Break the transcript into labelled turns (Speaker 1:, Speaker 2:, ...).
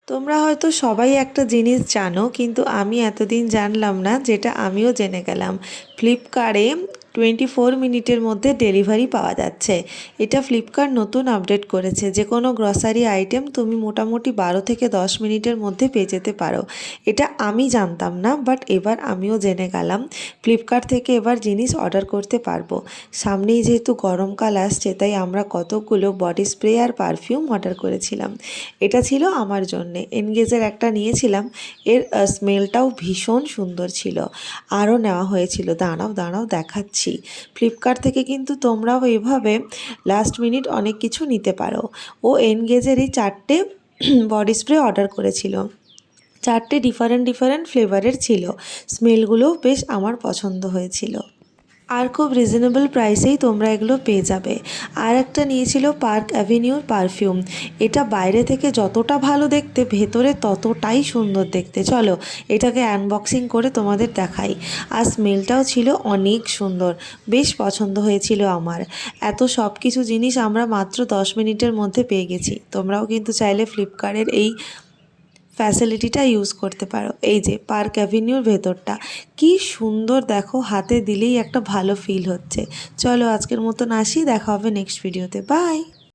Speaker 1: তোমরা হয়তো সবাই একটা জিনিস জানো, কিন্তু আমি এতদিন জানলাম না, যেটা আমিও জেনে গেলাম। ফ্লিপকার্টে 24 মিনিটের মধ্যে ডেলিভারি পাওয়া যাচ্ছে। এটা ফ্লিপকার্ট নতুন আপডেট করেছে। যে কোনো গ্রসারি আইটেম তুমি মোটামুটি 12 থেকে 10 মিনিটের মধ্যে পেয়ে যেতে পারো। এটা আমি জানতাম না, বাট এবার আমিও জেনে গেলাম। ফ্লিপকার্ট থেকে এবার জিনিস অর্ডার করতে পারবো। সামনেই যেহেতু গরমকাল আসছে, তাই আমরা কতগুলো বডি স্প্রে আর পারফিউম অর্ডার করেছিলাম। এটা ছিল আমার জন্যে। এনগেজের একটা নিয়েছিলাম, এর স্মেলটাও ভীষণ সুন্দর ছিল। আরও নেওয়া হয়েছিল, দাঁড়াও দাঁড়াও দেখাচ্ছি। ফ্লিপকার্ট থেকে কিন্তু তোমরাও এইভাবে লাস্ট মিনিট অনেক কিছু নিতে পারো। ও এনগেজেরই 4টে বডি স্প্রে অর্ডার করেছিল। 4টে ডিফারেন্ট ডিফারেন্ট ফ্লেভারের ছিল। স্মেলগুলোও বেশ আমার পছন্দ হয়েছিল। আর খুব রিজনেবল প্রাইসেই তোমরা এগুলো পেয়ে যাবে। আর একটা নিয়েছিল পার্ক অ্যাভিনিউর পারফিউম। এটা বাইরে থেকে যতটা ভালো দেখতে, ভেতরে ততটাই সুন্দর দেখতে। চলো এটাকে আনবক্সিং করে তোমাদের দেখাই। আর স্মেলটাও ছিল অনেক সুন্দর, বেশ পছন্দ হয়েছিল আমার। এত সব কিছু জিনিস আমরা মাত্র 10 মিনিটের মধ্যে পেয়ে গেছি। তোমরাও কিন্তু চাইলে ফ্লিপকার্টের এই ফ্যাসিলিটিটা ইউজ করতে পারো। এই যে পার্ক অ্যাভিনিউর ভেতরটা কি সুন্দর দেখো, হাতে দিলেই একটা ভালো ফিল হচ্ছে। চলো আজকের মতন আসি, দেখা হবে নেক্সট ভিডিওতে। বাই।